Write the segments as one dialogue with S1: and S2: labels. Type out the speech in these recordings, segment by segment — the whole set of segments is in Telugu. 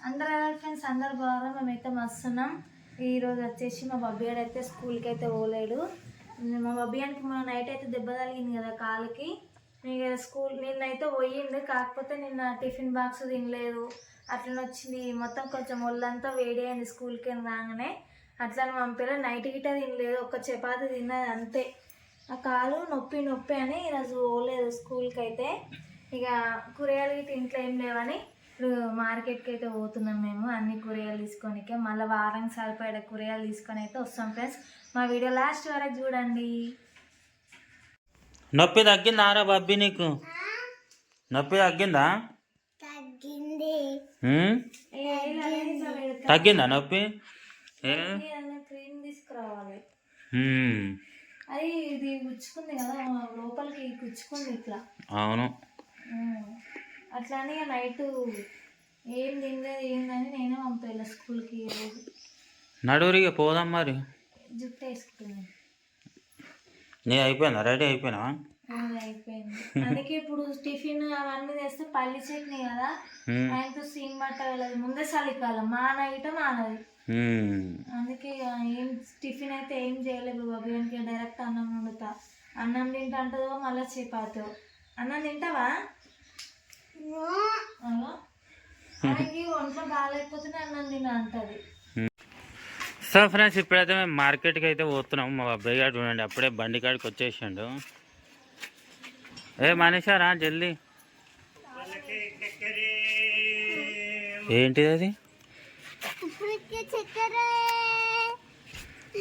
S1: అందరు ఫ్రెండ్స్ అందరు బాగా మేమైతే మస్తున్నాం. ఈరోజు వచ్చేసి మా బబ్బియాడు అయితే స్కూల్కి అయితే పోలేడు. మా బబ్బియానికి మా నైట్ అయితే దెబ్బ తగిలింది కదా కాలుకి. నిన్నైతే పోయిండు, కాకపోతే నిన్న టిఫిన్ బాక్స్ తినలేదు. అట్లనే వచ్చింది మొత్తం, కొంచెం ఒళ్ళంతా వేడి అయింది స్కూల్కి రాగానే. అట్లని పంపేలా నైట్ గిట్ట తినలేదు, ఒక చపాతి తిన్నది అంతే. ఆ కాలు నొప్పి నొప్పి అని ఈరోజు పోలేదు స్కూల్కి అయితే. ఇక కూరగాయలు గిట్ట ఇంట్లో ఏం లేవని ఇప్పుడు మార్కెట్కి అయితే పోతున్నాం మేము, అన్ని కూరగాయలు తీసుకొనికే. మళ్ళీ వారం సరిపడ కూరగాయలు తీసుకొని అయితే వస్తాం ఫ్రెండ్స్. మా వీడియో లాస్ట్ వరకు చూడండి.
S2: నొప్పి తగ్గిందా బబ్బీ? నీకు నొప్పి తగ్గిందా? తగ్గిందా నొప్పి?
S1: క్రీమ్ తీసుకురావాలి. అది ఇది గుచ్చుకుంది కదా లోపలికి, గుచ్చుకుంది ఇట్లా.
S2: అవును,
S1: అట్లానే నైట్ ఏం తినలేదు ఏందని నేనే పంపేలా స్కూల్కి.
S2: నడువురిగా పోదాం మరి.
S1: జుట్టు వేసుకున్నాను.
S2: నీ అయిపోయిందా? రెడీ అయిపోయినా?
S1: అయిపోయింది. అందుకే ఇప్పుడు టిఫిన్ అవన్నీ తెస్తే పల్లి చట్నీ కదా, ఆయనతో సీన్ పట్టగలదు. ముందే చలికాలం మానగిట మానది. అందుకే ఏం టిఫిన్ అయితే ఏం చేయలేదు బాబు. ఇంకా డైరెక్ట్ అన్నం వండుతా. అన్నం తింటా అంటుందో మళ్ళీ చపాతో. అన్నం తింటావా? ఆయనకి ఒంట్లో బాగాలేకపోతేనే అన్నం తినా అంటది.
S2: సో ఫ్రెండ్స్, ఇప్పుడైతే మేము మార్కెట్కి అయితే పోతున్నాము. మా అబ్బాయి గారు చూడండి అప్పుడే బండి కాడికి వచ్చేసిండు. ఏ మనిషారా జల్దీ. ఏంటిది అది?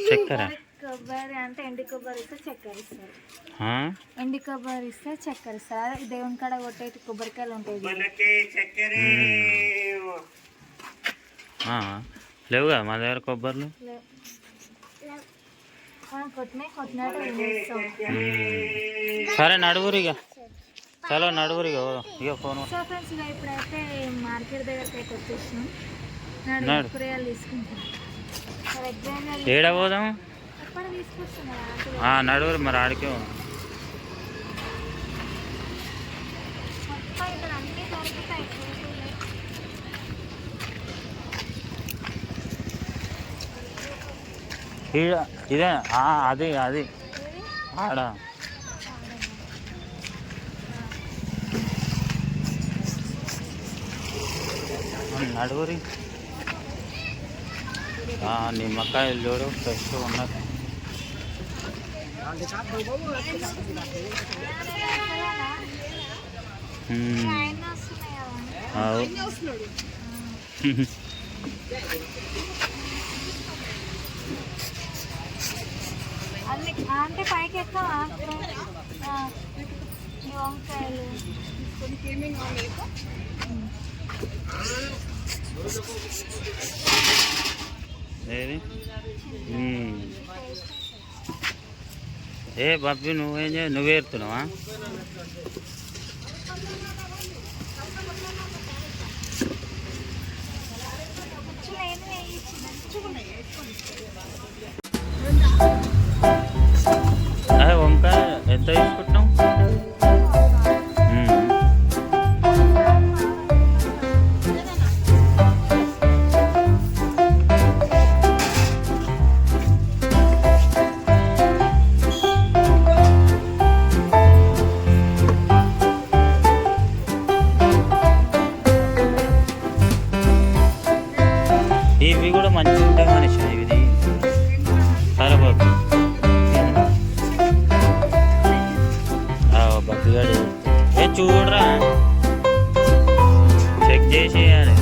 S2: చక్కెర.
S1: కొబ్బరి అంటే ఎండి కొబ్బరి ఇస్తే చక్కెర ఇస్తారు. ఎండి కొబ్బరి ఇస్తే చక్కెర ఇస్తారు. దేవుని కాడ కొట్టేటి కొబ్బరికాయలు ఉంటాయి.
S2: లేవు కదా మా దగ్గర కొబ్బరిలు. సరే నడువురిగా, చలో నడువురిగా. ఇక ఫోన్.
S1: సో ఫ్రెండ్స్ ఇప్పుడైతే మార్కెట్ దగ్గరికి అయితే వచ్చేసినాం. కూరగాయలు తీసుకుంటాం.
S2: ఏడ పోదాం? నడువురు మరి ఆడికే. ఇదే అది అది ఆడ నడువురి. నిమ్మకాయలు చూడు ఫ్రెష్ ఉన్నది.
S1: అంటే పైకి ఎక్కవా వంకాయలు?
S2: ఏ బాబీ నువ్వేరుతున్నావా? వంకాయ ఎంత తీసుకుంటున్నాం? ఇవి కూడా మంచిగా ఉంటాయి మనిషి. ఇది సరే బాబు. బబ్బిగాడు చూడరా, చెక్ చేసేయాలి.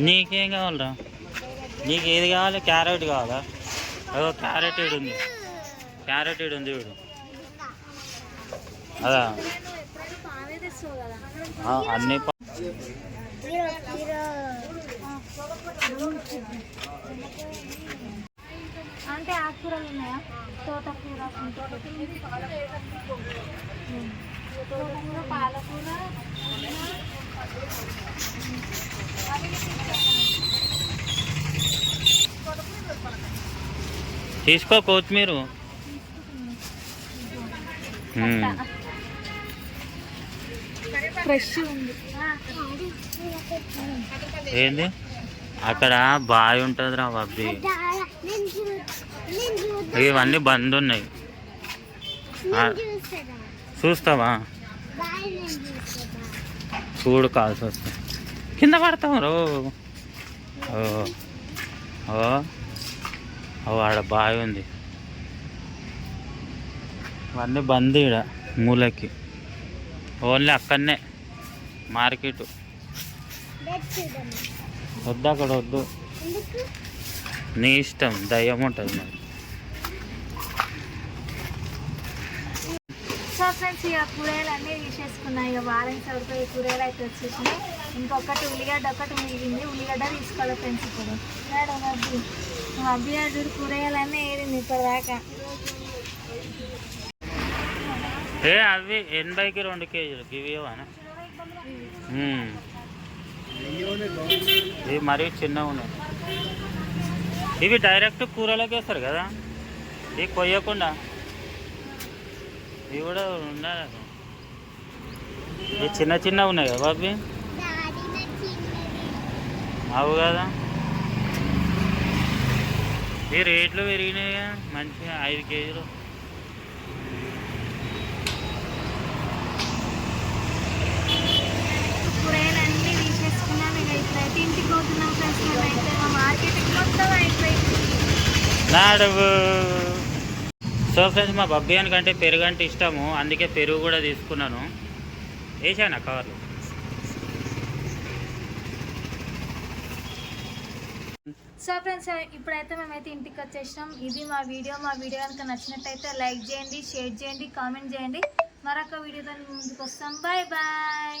S2: నీకేం కావాలరా? నీకు ఏది కావాలి? క్యారెట్ కావాలా? అదో క్యారెట్ ఏడు ఉంది. క్యారెట్ ఇడు ఉంది వీడు అదా అన్ని
S1: అంటే ఆకుకూరలు ఉన్నాయా? తోటకూర, పాలకూర,
S2: తీసుకో కొత్తిమీర.
S1: ఫ్రెష్ ఉంది.
S2: ఏంది అక్కడ బావి ఉంటుంది రా బాబీ, ఇవన్నీ బంద్ ఉన్నాయి. చూస్తావా? చూడు కాల్సి వస్తా కింద పడతాం రో. ఆడ బావి ఉంది, ఇవన్నీ బంద్ ఈడ మూలకి. ఓన్లీ అక్కడనే మార్కెట్. వద్దు అక్కడ వద్దు, నీ ఇష్టం, దయ్యం ఉంటుంది మరి.
S1: సో ఫ్రెండ్స్ ఇక కూరగాయలు అన్నీ తీసేసుకున్నాయి. ఇక వారం సరిపోయే కూరగాయలు అయితే వచ్చేసినాయి. ఇంకొకటి ఉల్లిగడ్డ ఒకటి మిగిలింది, ఉల్లిగడ్డ తీసుకోవాలి ఫ్రెండ్స్. ఇప్పుడు మేడం మా అబ్బాయి చూడు కూరగాయలు అన్నీ ఏరింది ఇప్పటిదాకా.
S2: అవి 80కి 2 కేజీలు ఇవి ఇవ్వనా? ఇవి మరీ చిన్నగా ఉన్నాయి. ఇవి డైరెక్ట్ కూరలోకి వేస్తారు కదా, ఇవి కొయ్యకుండా. ఇవి కూడా ఉన్నాయి, ఇవి చిన్న చిన్నగా ఉన్నాయి కదా బాబీ. అవు కదా, ఈ రేట్లు పెరిగినాయి మంచిగా. 5 కేజీలు
S1: కూరగాయలు అన్నీ తీసేసుకున్నాం. ఇక ఇప్పుడైతే ఇంటికి పోతున్నాం ఫ్రెండ్స్. మేమైతే మా మార్కెట్కి మొత్తం అయిపోయింది.
S2: నాడవు. సో ఫ్రెండ్స్ మా బబ్బియానికి అంటే పెరుగు అంటే ఇష్టము, అందుకే పెరుగు కూడా తీసుకున్నాను. వేసాను కవర్లు.
S1: సో ఫ్రెండ్స్ ఇప్పుడైతే మేమైతే ఇంటికి వచ్చేసినాం. ఇది మా వీడియో కనుక నచ్చినట్టయితే లైక్ చేయండి, షేర్ చేయండి, కామెంట్ చేయండి. మరొక వీడియోతో ముందుకు వస్తాం. Bye bye.